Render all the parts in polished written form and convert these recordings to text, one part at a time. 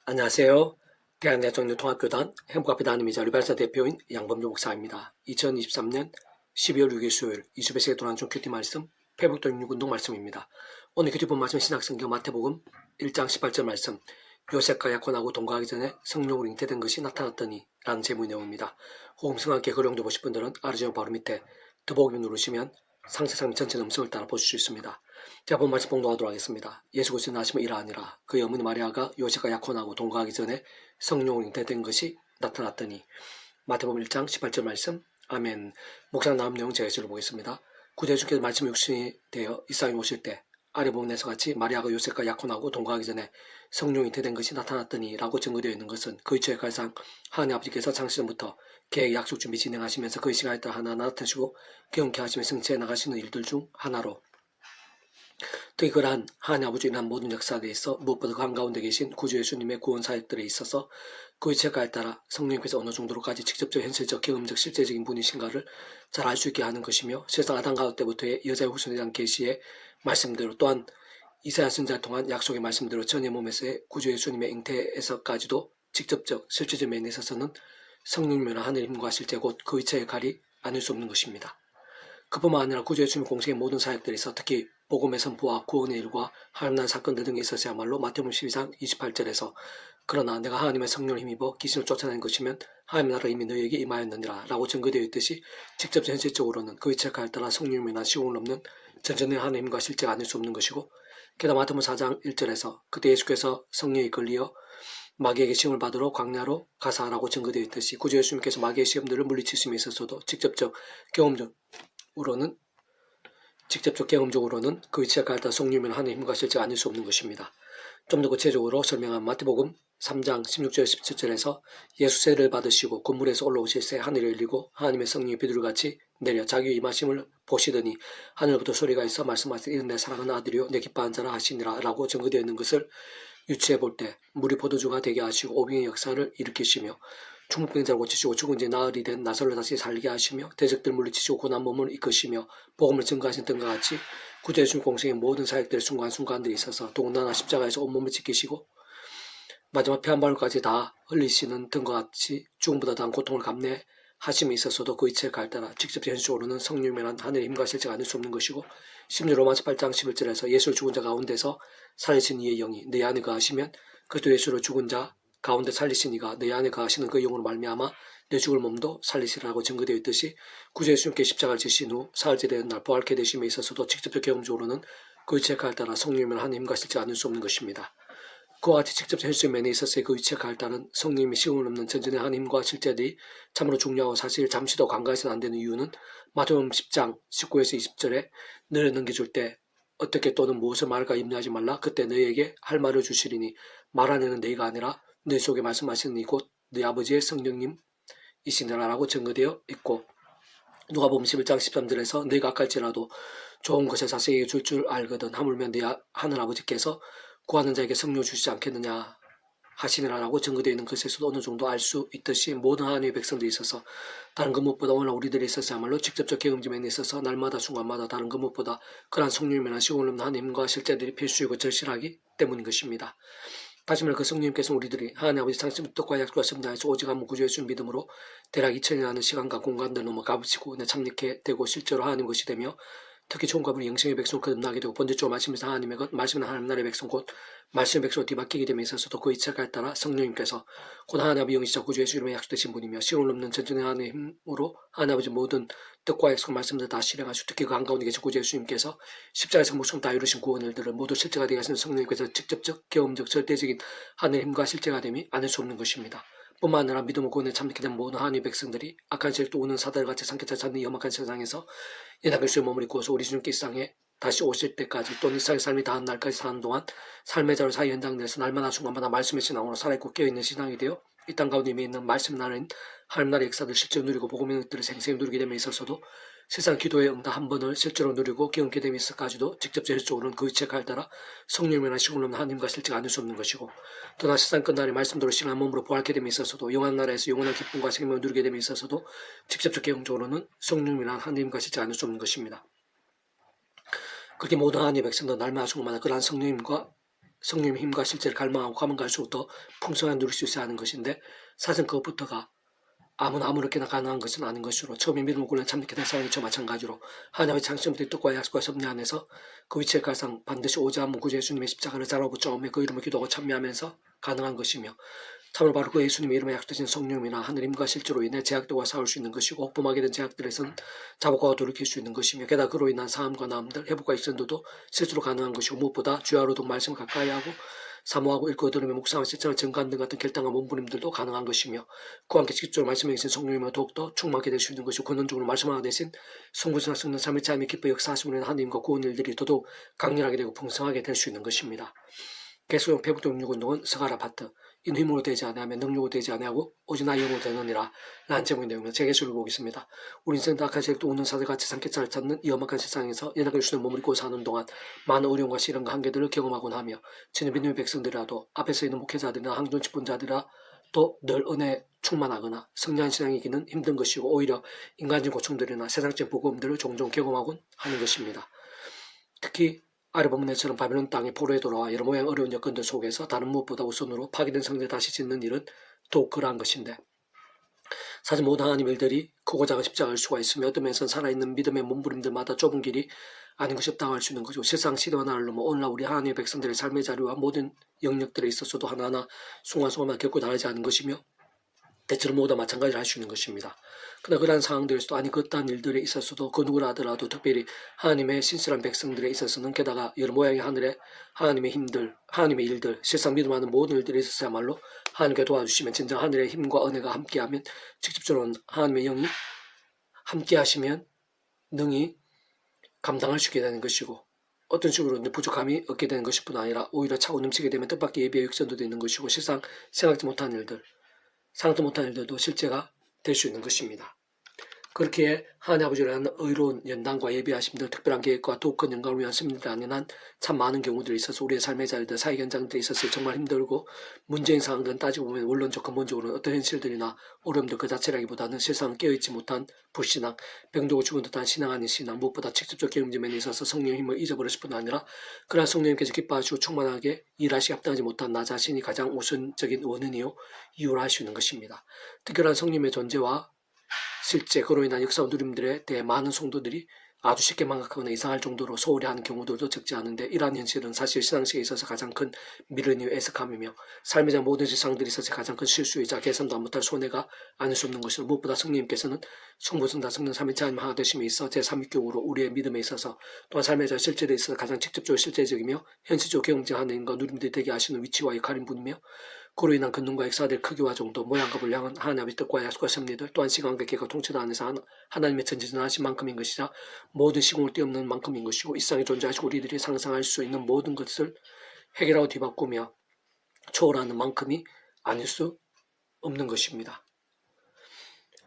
안녕하세요. 대한대학종교통합교단 행복앞에 하나님이자 류발사 대표인 양범조 목사입니다. 2023년 12월 6일 수요일 이수배식에 도난 중 큐티 말씀 회복도 66운동 말씀입니다. 오늘 큐티 본 말씀 신약성경 마태복음 1장 18절 말씀 요셉과 약혼하고 동거하기 전에 성령으로 잉태된 것이 나타났더니 라는 제목의 내용입니다. 호흡성과 함께 그려용도 보실 분들은 아르지오 바로 밑에 더보기 누르시면 상세상 전체 음성을 따라 보실 수 있습니다. 제가 본 말씀 봉독하도록 하겠습니다. 예수 그리스도는 나심은 이러하니라. 그의 어머니 마리아가 요셉과 약혼하고 동거하기 전에 성령으로 잉태된 것이 나타났더니. 마태복음 1장 18절 말씀. 아멘. 목사님 나온 내용 제가 읽어보겠습니다. 구제주께서 말씀이 육신이 되어 이 땅에 오실 때 아래 부분에서 같이 마리아가 요셉과 약혼하고 동거하기 전에 성령이 잉태된 것이 나타났더니 라고 증거되어 있는 것은 그의 처의 갈상 하나님 아버지께서 창시전부터 계획 약속 준비 진행하시면서 그의 시간에 따라 하나 나타내시고 경험케 하시며 성취해 나가시는 일들 중 하나로 특히 그러한 하나님 아버지의 일한 모든 역사에 있어 무엇보다 그 한가운데 계신 구주 예수님의 구원 사역들에 있어서 그의 체가에 따라 성령께서 어느 정도로까지 직접적 현실적 경험적 실제적인 분이신가를 잘 알 수 있게 하는 것이며 실상 아담 가우 때부터의 여자의 후손에 대한 계시의 말씀대로 또한 이사야 선지자를 통한 약속의 말씀대로 전의 몸에서의 구주 예수님의 잉태에서까지도 직접적 실제적 면에 있어서는 성령님이나 하늘의 힘과 실제 곧 그의 체의 칼이 아닐 수 없는 것입니다. 그뿐만 아니라 구주 예수님 공생의 모든 사역들에 있어 특히 복음의 선포와 구원의 일과 하나님 나라 사건들 등에 있어서야말로 마태복음 12장 28절에서 그러나 내가 하나님의 성령을 힘입어 귀신을 쫓아낸 것이면 하나님 나라가 이미 너희에게 임하였느니라 라고 증거되어 있듯이 직접 현실적으로는 그의 체가에 따라 성령님이나 시공을 넘는 전전의 하나님의 힘과 실제가 아닐 수 없는 것이고 게다가 마태복음 4장 1절에서 그때 예수께서 성령에 걸리어 마귀에게 시험을 받으러 광야로 가사라고 증거되어 있듯이 구주 예수님께서 마귀의 시험들을 물리치심에 있어서도 직접적 경험적으로는 그의 체가에 따라 성령이나 하나님의 힘과 실제가 아닐 수 없는 것입니다. 좀 더 구체적으로 설명한 마태복음 3장 16절 17절에서 예수 세례를 받으시고 건물에서 올라오실 새 하늘이 열리고 하나님의 성령이 비둘기같이 내려 자기의 임하심을 보시더니 하늘부터 소리가 있어 말씀하시되 이는 내 사랑하는 아들이요 내 기뻐하는 자라 하시니라 라고 증거되어 있는 것을 유추해 볼 때 물이 포도주가 되게 하시고 오병의 역사를 일으키시며 중풍병자를 고치시고 죽은 지 나흘이 된 나사로를 다시 살게 하시며 대적들 물리치시고 고난 몸을 이끄시며 복음을 증거하신 등과 같이 구주 예수님 공생의 모든 사역들의 순간순간들이 있어서 더군다나 십자가에서 온몸을 지키시고 마지막 피 한 방울까지 다 흘리시는 등과 같이 죽음보다 더한 고통을 감내하심에 있어서도 그의 체가에 따라 직접 현실적으로는 성령이란 하늘의 힘과 실제가 아닐 수 없는 것이고 심지어 로마서 8장 11절에서 예수를 죽은 자 가운데서 살리신 이의 영이 내 안에 거하시면 그리스도 예수를 죽은 자 가운데 살리신 이가 내 안에 거하시는 그 영으로 말미암아 내 죽을 몸도 살리시라고 증거되어 있듯이 구주 예수님께 십자가를 지신 후 사흘째 되는 날 부활케 되심에 있어서도 직접적 경험적으로는 그의 체가에 따라 성령이면 하나님의 힘과 실제가 아닐 수 없는 것입니다. 그와 같이 직접 현실 면에 있어서의 그 체가에 따른 성령님의 시험을 넘는 전전의 하나님과 실제들이 참으로 중요하고 사실 잠시도 간과해서는 안 되는 이유는 마태복음 10장 19에서 20절에 너를 넘겨줄 때 어떻게 또는 무엇을 말할까 염려하지 말라. 그때 너희에게 할 말을 주시리니 말하는 너희가 아니라 너희 속에 말씀하시는 이곧 너희 아버지의 성령님이시니라 라고 증거되어 있고 누가복음 11장 13절에서 너희가 악할지라도 좋은 것을 자식에게 줄 알거든 하물며 너희 하늘 아버지께서 구하는 자에게 성령 주시지 않겠느냐 하시니라라고 증거되어 있는 것에서도 어느 정도 알 수 있듯이 모든 하나님의 백성들이 있어서 다른 것 무엇보다 오늘 우리들이 있어서야말로 직접적 경험점에 있어서 날마다 순간마다 다른 것 무엇보다 그러한 성령이나 시공을 없는 하나님과 실제들이 필수이고 절실하기 때문인 것입니다. 다시 말해 그 성령님께서 우리들이 하나님 아버지 창시부터 뜻과 약속과 섭리하여서 오직 한 구주 예수 믿음으로 대략 2000년이라는 시간과 공간들 넘어 가보시고 참여케 되고 실제로 하나님 것이 되며 특히 좋은 가문이 영생의 백성을 거듭나게 되고 번제적으로 말씀에서 하나님의 것, 말씀은 하나님 나라의 백성 곧 말씀의 백성으로 뒤바뀌게 됨에 있어서도 그 이체가에 따라 성령님께서 곧 하나님 아버지 영이시자 구주 예수 이름에 약속되신 분이며 시온을 넘는 전전의 하나님의 힘으로 하나님 아버지 모든 뜻과 약속 말씀들 다 실행하시고 특히 그 한가운데 계신 구주 예수님께서 십자가에서 목숨 다 이루신 구원 일들을 모두 실제가 되게 하시는 성령님께서 직접적 경험적 절대적인 하늘의 힘과 실제가 됨이 아닐 수 없는 것입니다. 뿐만 아니라 믿음을 구원에 참여하게 된 모든 하나님의 백성들이 악한 세력도 오는 사달같이 삼켜차 찾는 이 험악한 세상에서 연약한 그리스도의 몸을 입고서 우리 주님께 이 세상에 다시 오실 때까지 또는 이 세상의 삶이 다한 날까지 사는 동안 삶의 자로 사이 현장 내에서 날마다 순간마다 말씀의 신앙으로 살아있고 깨어있는 신앙이 되어 이 땅 가운데 있는 말씀 나라인 하나님 나라의 역사를 실제로 누리고 복음의 것들을 생생히 누리게 됨에 있어서도 세상 기도의 응답 한 번을 실제로 누리고 경험게 됨에 있어까지도 직접적으로는 그 체가에 따라 성령이나 시공을 없는 하나님과 실제가 아닐 수 없는 것이고 또나 세상 끝날에 말씀대로 신한 몸으로 부활케 됨에 있어서도 영원한 나라에서 영원한 기쁨과 생명을 누리게 됨에 있어서도 직접적 경험적으로는 성령이나 하나님과 실제가 아닐 수 없는 것입니다. 그렇게 모든 하나님의 백성도 날마다 순간마다 그러한 성령님과 성령의 힘과 실제를 갈망하고 가면 갈수록 더 풍성하게 누릴 수 있어야 하는 것인데 사실 그것부터가 아무나 아무렇게나 가능한 것은 아닌 것으로 처음에 믿음을 굳는 참되게 된 사람이 저 마찬가지로 하나님의 창조부터 뜻과 약속과 섭리 안에서 그 위치에 갈상 반드시 오자 한번 구주 예수님의 십자가를 잘하고 처음에 그 이름을 기도하고 참여하면서 가능한 것이며 참으로 바로 그 예수님의 이름에 약속되신 성령이나 하늘 힘과 실제로 인해 제약들과 싸울 수 있는 것이고 복범하게 된 제약들에선 자복과 돌이킬 수 있는 것이며 게다가 그로 인한 삶과 나음들 회복과 익선도도 실제로 가능한 것이고 무엇보다 주야로도 말씀을 가까이 하고 사모하고 읽고 들으며 묵상하며 실천을 증거하는 등 같은 결단과 몸부림들도 가능한 것이며 그와 함께 직접적으로 말씀에 계신 성령이며 더욱더 충만하게 될 수 있는 것이고 근원적으로 말씀하는 대신 성부신학 성령 삼위 차임의 기뻐 역사하심으로 인한 하나님과 구원 일들이 더더욱 강렬하게 되고 풍성하게 될 수 있는 것입니다. 계속용 배북동 육운동은 스가라 파트 이는 힘으로 되지 아니하며 능력으로 되지 아니하고 오직 나의 영으로 되느니라 라는 제목의 내용을 재개수를 보겠습니다. 우리 인생 다 가시력도 오는 사슬같이 산기차를 찾는 이 험악한 세상에서 연약한 유수를 머무르고 사는 동안 많은 어려움과 시련과 한계들을 경험하곤 하며 진의 믿음의 백성들이라도 앞에서 있는 목회자들이나 항존 직분자들이라 또 늘 은혜 충만하거나 성령한 신앙이기는 힘든 것이고 오히려 인간적인 고충들이나 세상적인 버거움들을 종종 경험하곤 하는 것입니다. 특히 아래 본문에처럼 바벨론 땅의 포로에 돌아와 여러 모양 어려운 여건들 속에서 다른 무엇보다 우선으로 파괴된 성전을 다시 짓는 일은 더욱 그러한 것인데 사실 모든 하나님 일들이 크고 작은 십자가일 수가 있으며 어떤 면에서는 살아있는 믿음의 몸부림들마다 좁은 길이 아닌 것이 없다고 할 수 있는 거죠. 세상 시대와 나를 넘어 오늘날 우리 하나님의 백성들의 삶의 자리와 모든 영역들에 있어서도 하나하나 순간순간만 결코 다르지 않은 것이며 대체로 모두 마찬가지를 할 수 있는 것입니다. 그러나 그러한 상황들에서도 아니 그딴 일들에 있어서도 그 누구라 하더라도 특별히 하나님의 신실한 백성들에 있어서는 게다가 여러 모양의 하늘에 하나님의 힘들, 하나님의 일들, 실상 믿음하는 모든 일들에 있어서야말로 하나님께 도와주시면 진정 하늘의 힘과 은혜가 함께하면 직접적으로 하나님의 영이 함께하시면 능히 감당할 수 있게 되는 것이고 어떤 식으로 부족함이 없게 되는 것일 뿐 아니라 오히려 차고 넘치게 되면 뜻밖의 예비의 역전도 되는 것이고 실상 생각지 못한 일들 상도 못한 일들도 실제가 될 수 있는 것입니다. 그렇게 하나님 아버지라는 의로운 연단과 예비하심들 특별한 계획과 더욱 큰 영광을 위한 승리를 아닌 한 참 많은 경우들이 있어서 우리의 삶의 자리들 사회 현장들에 있어서 정말 힘들고 문제인 상황들은 따지고 보면 원론적 근본적으로는 어떤 현실들이나 어려움들 그 자체라기보다는 실상 깨어있지 못한 불신앙, 병들고 죽은 듯한 신앙 아닌 신앙 무엇보다 직접적 경험점에 있어서 성령의 힘을 잊어버렸을 뿐 아니라 그러한 성령님께서 기뻐하시고 충만하게 일하시기 합당하지 못한 나 자신이 가장 우선적인 원인이요 이유로 할 수 있는 것입니다. 특별한 성령의 존재와 실제 그로 인한 역사와 누림들에 대해 많은 성도들이 아주 쉽게 망각하거나 이상할 정도로 소홀히 하는 경우들도 적지 않은데 이러한 현실은 사실 신앙식에 있어서 가장 큰 미련이요 애석함이며 삶의 모든 세상들이 있어서 가장 큰 실수이자 개선도 못할 손해가 아닐 수 없는 것이로 무엇보다 성령님께서는 성부 성자 성령 삼위체 하나님 하나 되심에 있어 제3위격으로 우리의 믿음에 있어서 또한 삶의 실제에 있어서 가장 직접적으로 실제적이며 현실적으로 경험하는 인과 누림들이 되게 하시는 위치와 역할인 분이며 그로 인한 근능과 역사될 크기와 정도, 모양과 분량은 하나님의 뜻과 약속과 섭리들 또한 시간과 계획과 통치도 안에서 하나님의 전지전능하신 만큼인 것이자 모든 시공을 뛰어넘는 만큼인 것이고 이 세상에 존재하시고 우리들이 상상할 수 있는 모든 것을 해결하고 뒤바꾸며 초월하는 만큼이 아닐 수 없는 것입니다.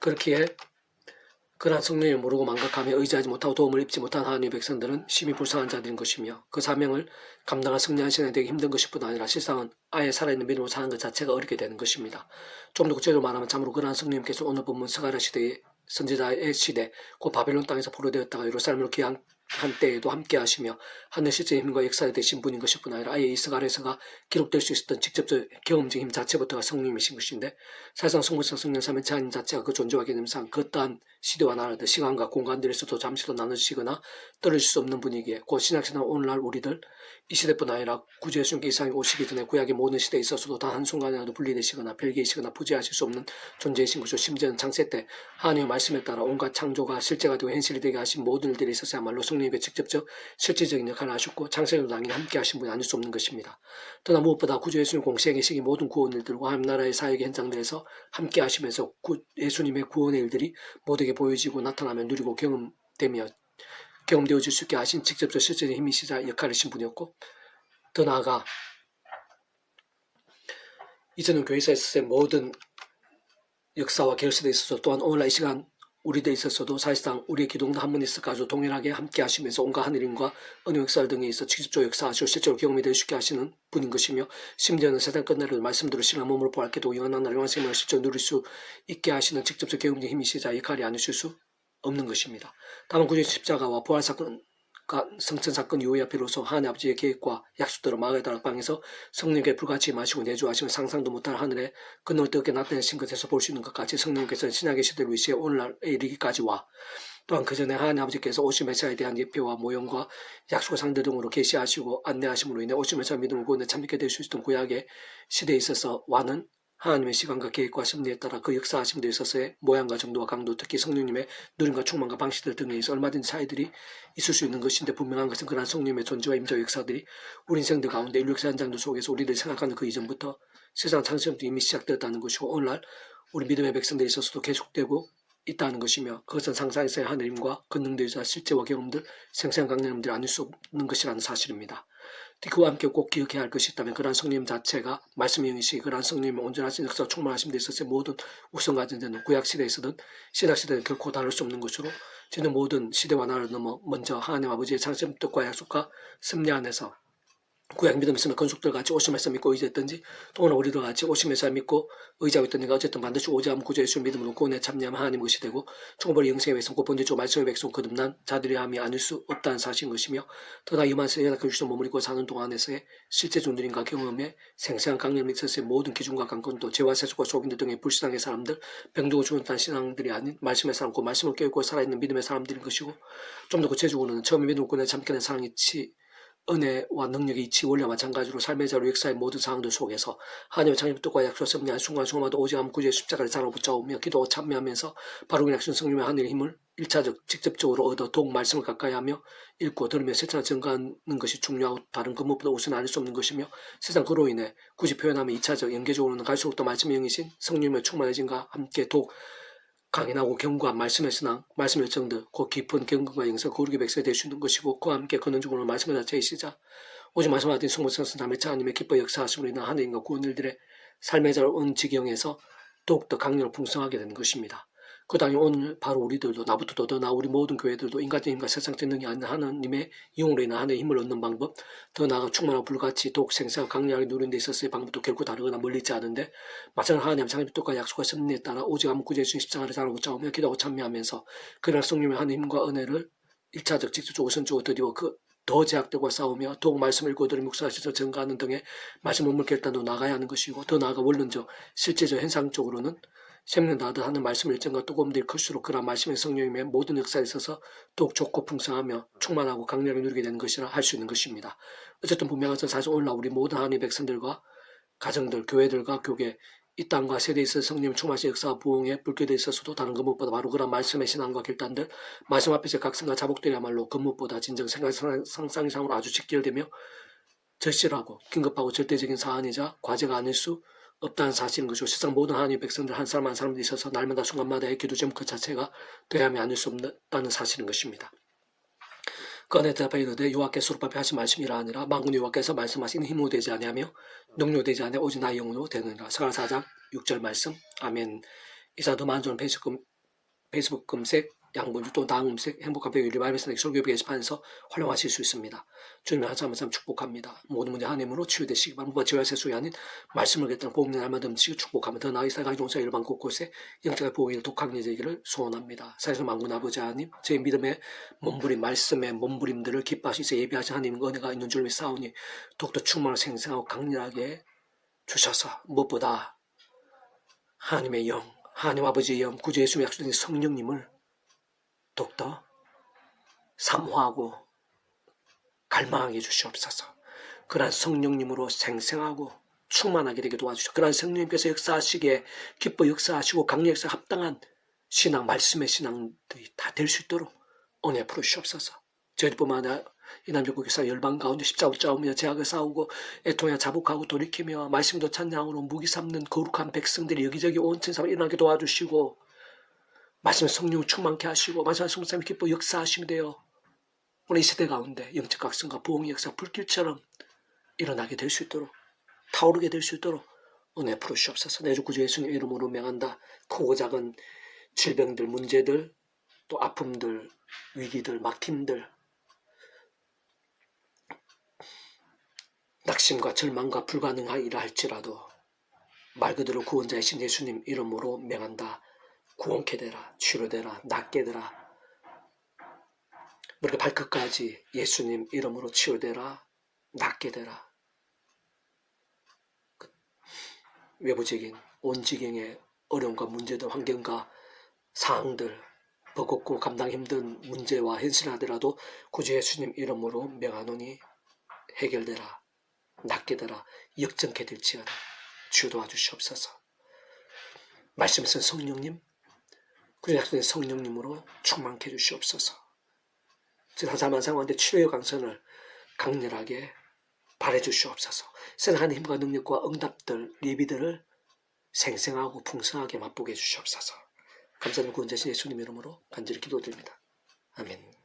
그렇기에 그러한 성령을 모르고 망각하며 의지하지 못하고 도움을 입지 못한 하나님의 백성들은 심히 불쌍한 자들인 것이며 그 사명을 감당할 승리한 신앙이 되기 힘든 것일 뿐 아니라 실상은 아예 살아있는 믿음으로 사는 것 자체가 어렵게 되는 것입니다. 좀 더 구체적으로 말하면 참으로 그러한 성령님께서 오늘 본문 스가랴 시대의 선지자의 시대 곧 바벨론 땅에서 포로되었다가 예루살렘으로 귀환한 때에도 함께 하시며 하늘 실제의 힘과 역사에 되신 분인 것일 뿐 아니라 아예 이 스가랴에서가 기록될 수 있었던 직접적 경험적 힘 자체부터가 성령이신 것인데 사실상 성부성 성령 삼위체 하나님 자체가 그 존재와 개념상 그 또한 시대와 나라들 시간과 공간들에서도 잠시도 나눠지거나 떨어질 수 없는 분위기에 곧 신약시대 오늘날 우리들 이 시대뿐 아니라 구주 예수님께 이상이 오시기 전에 구약의 모든 시대에 있어서도 단 한순간이라도 분리되시거나 별개이시거나 부재하실 수 없는 존재이신 것이고 심지어는 창세 때 하나님의 말씀에 따라 온갖 창조가 실제가 되고 현실이 되게 하신 모든 일들이 있어서야말로 성령님께 직접적 실질적인 역할을 하셨고 창세기도 당연히 함께 하신 분이 아닐 수 없는 것입니다. 또한 무엇보다 구주 예수님 공생의 시기 모든 구원 일들과 하나님 나라의 사역의 현장들에서 함께 하시면서 예수님의 구원의 일들이 모두에게 보여지고 나타나며 누리고 경험되어질 수 있게 하신 직접적 실제의 힘이시자 역할이신 분이었고 더 나아가 이제는 교회사에 있어서의 모든 역사와 결실에 있어서 또한 오늘날 이 시간 우리들에 있어서도 사실상 우리의 기도도 한 번 있어가지고 동일하게 함께 하시면서 온갖 하늘임과 은혜 역사 등에 있어 직접적으로 역사하시고 실제로 경험이 될 수 있게 하시는 분인 것이며 심지어는 세상 끝날을 말씀대로 신앙 몸으로 보았게 되고 영원한 나라 영원 생명을 실제로 누릴 수 있게 하시는 직접적 경험적 힘이시자 역할이 아니실 수 없는 것입니다. 다만 구주의 십자가와 부활사건 성천 사건 이후에 비로소 하나님 아버지의 계획과 약속대로 마가의 다락방에서 성령께 불같이 마시고 내주하시면 상상도 못할 하늘에 그늘 뜨겁게 나타내신 것에서 볼 수 있는 것까지 성령께서는 신약의 시대를 위시해 오늘날에 이르기까지와 또한 그 전에 하나님 아버지께서 오실 메시아에 대한 예표와 모형과 약속의 상들 등으로 계시하시고 안내하심으로 인해 오실 메시아 믿음을 구원에 참여하게 될 수 있던 구약의 시대에 있어서 와는 하나님의 시간과 계획과 섭리에 따라 그 역사하심 데 있어서의 모양과 정도와 강도, 특히 성령님의 누림과 충만과 방식들 등에 있어 얼마든지 차이들이 있을 수 있는 것인데, 분명한 것은 그러한 성령님의 존재와 임재와 역사들이 우리 인생들 가운데 인류 역사 현장들 속에서 우리들이 생각하는 그 이전부터 세상 창세부터 이미 시작되었다는 것이고, 오늘날 우리 믿음의 백성들에 있어서도 계속되고 있다는 것이며, 그것은 상상에서의 하느님과 권능들이자 실제와 경험들, 생생한 강력함들이 아닐 수 없는 것이라는 사실입니다. 그와 함께 꼭 기억해야 할 것이 있다면 그러한 성령 자체가 말씀의 영이시, 그러한 성령의 온전하신 역사 충만하심 데 있어서의 모든 우선가전되는 구약시대에서든 신약시대는 결코 다를 수 없는 것으로, 저는 모든 시대와 나라를 넘어 먼저 하나님 아버지의 창세 뜻과 약속과 섭리 안에서 구약 믿음 있으면 건축들 같이 오심에서 믿고 의지했던지, 또는 우리들 같이 오심에서 믿고 의지하고 있던 이가 어쨌든 반드시 오지 않은 구주 예수의 믿음으로 구원에 참여하면 하나님 것이 되고, 총벌이 영생의 백성 곧 번제조 말씀의 백성 거듭난 자들이 함이 아닐 수 없다는 사실인 것이며, 더나 이만세 연약한 유시로 머무르고 사는 동안에서의 실제 존들인과 경험에 생생한 강렬 밑에서의 모든 기준과 강권도 죄와 세속과 속인들 등의 불신앙의 사람들, 병들고 죽었다는 신앙들이 아닌 말씀의 사람, 곧 말씀을 깨우고 살아있는 믿음의 사람들인 것이고, 좀 더 구체적으로는 처음에 믿음을 구원에 참견한 사랑의 은혜와 능력의 이치 원리와 마찬가지로 삶의 자로 역사의 모든 상황들 속에서 하나님의 창조의 뜻과 약속을 섭리한 순간순간마다 오직 않은 구주의 십자가를 자로 붙잡으며 기도와 참여하면서 바로 그 약속 성령의 하늘의 힘을 일차적 직접적으로 얻어 더욱 말씀을 가까이 하며 읽고 들으며 실천을 증가하는 것이 중요하고 다른 그 무엇보다 우선 알 수 없는 것이며, 세상 그로 인해 굳이 표현하면 이차적 연계적으로는 갈수록 더 말씀의 영이신 성령의 충만해짐과 함께 더욱 강인하고 견고한 말씀의 신앙, 말씀의 열정들, 곧 깊은 경건과 영성, 거룩의 백성이 될 수 있는 것이고, 그와 함께 근원적으로 말씀의 자체이시자 오직 말씀하신 성모성신 담의자 하나님의 기뻐 역사하심으로 인한 하나님과 구원일들의 삶의 자를 온 지경에서 더욱더 강렬하고 풍성하게 되는 것입니다. 그 당연히 오늘 바로 우리들도, 나부터도 더나 우리 모든 교회들도 인간적인 힘과 세상적인 능력이 아닌 하나님의 이용으로 인한 하나님의 힘을 얻는 방법, 더 나아가 충만하고 불같이 더욱 생생하고 강렬하게 누리는 데 있어서의 방법도 결코 다르거나 멀리 있지 않은데, 마찬가지로 하나님 창조의 뜻과 약속과 섭리에 따라 오직 아무 구주 예수 십자가를 자로 붙잡으며 기도하고 참여하면서 그날 성령의 하나님의 힘과 은혜를 일차적 직접적으로 우선적으로 드리고 더 제약들과 싸우며 더욱 말씀을 읽고 들으며 묵상하셔서 증가하는 등의 말씀 문물 결단도 나가야 하는 것이고, 더 나아가 원론적 실제적 현상적으로는 생명 다하듯 하는 말씀 일정과 뜨거움들이 클수록 그런 말씀의 성령님의 모든 역사에 있어서 더욱 좋고 풍성하며 충만하고 강렬하게 누리게 되는 것이라 할 수 있는 것입니다. 어쨌든 분명한 것은 사실 오늘날 우리 모든 하나님의 백성들과 가정들, 교회들과 교계, 이 땅과 세대에 있어서 성령의 충만하신 역사와 부흥의 불교에 있어서도 다른 것 무엇보다 바로 그런 말씀의 신앙과 결단들, 말씀 앞에서 각성과 자복들이야말로 그 무엇보다 진정 생각 상상 이상으로 아주 직결되며 절실하고 긴급하고 절대적인 사안이자 과제가 아닐 수 없다는 사실인 것이고, 세상 모든 하나님의 백성들 한 사람 한 사람도 있어서 날마다 순간마다의 기도 제목 그 자체가 되야매 아닐 수 없다는 사실인 것입니다. 그 안에 대답하여 이르되 여호와께서 수르바벨 하신 말씀이라 하니라. 만군의 여호와께서 말씀하신 힘으로 되지 아니하며 능력으로 되지 아니하며 오직 나의 영으로 되느니라. 스가랴 4장 6절 말씀. 아멘. 이사도 만조는 페이스북 검색, 양본주 또 다음 검색, 행복한 배우리 말씀의 설교비 게시판에서 활용하실 수 있습니다. 주님의 한참 축복합니다. 모든 문제 하나님으로 치유되시기 바랍니다. 지와 세수이 아닌 말씀을 겠다는 복음의 날마다 넘치게 축복하며 더 나아가 살가지 종사 일반 곳곳에 영적의 보호를 독학리되기를 소원합니다. 사실 만군 아버지 하나님, 제 믿음의 몸부림, 말씀의 몸부림들을 기뻐하시서 예비하신 하나님 은혜가 있는 줄 믿사오니 더욱더 충만하고 생생하고 강렬하게 주셔서 무엇보다 하나님의 영, 하나님 아버지의 영, 구주 예수의 약속된 성령님을 더욱더 사모하고 갈망하게 해주시옵소서. 그러한 성령님으로 생생하고 충만하게 되게 도와주시고, 그러한 성령님께서 역사하시기에 기뻐 역사하시고 강력 역사 합당한 신앙, 말씀의 신앙들이 다 될 수 있도록 은혜 풀으시옵소서. 저희뿐만 아니라 이 남조국에서 열방 가운데 십자가 붙잡으며 제약을 싸우고 애통하여 자복하고 돌이키며 말씀도 찬양으로 무기 삼는 거룩한 백성들이 여기저기 온 천사를 일어나게 도와주시고, 말씀의 성령을 충만케 하시고 말씀의 성령이 기뻐 역사하심이 되어 오늘 이 시대 가운데 영적 각성과 부흥의 역사 불길처럼 일어나게 될 수 있도록, 타오르게 될 수 있도록 은혜 풀으시옵소서. 내 주 구주 예수님 이름으로 명한다. 크고 작은 질병들, 문제들, 또 아픔들, 위기들, 막힘들, 낙심과 절망과 불가능하리라 할지라도 말 그대로 구원자이신 예수님 이름으로 명한다. 구원케 되라, 치료되라, 낫게 되라. 머리가 발끝까지 예수님 이름으로 치유되라, 낫게 되라. 외부적인 온 지경의 어려움과 문제들, 환경과 상황들, 버겁고 감당 힘든 문제와 현실하더라도 구주 예수님 이름으로 명하노니 해결되라, 낫게 되라, 역정케 될지어다. 주여 도와주시옵소서. 말씀에서 성령님, 그리고 약속의 성령님으로 충만케 해주시옵소서. 지금 잠잠한 상황인데 치료의 강선을 강렬하게 발해주시옵소서. 생각하는 힘과 능력과 응답들, 예비들을 생생하고 풍성하게 맛보게 해주시옵소서. 감사는 구원자신 예수님 이름으로 간절히 기도드립니다. 아멘.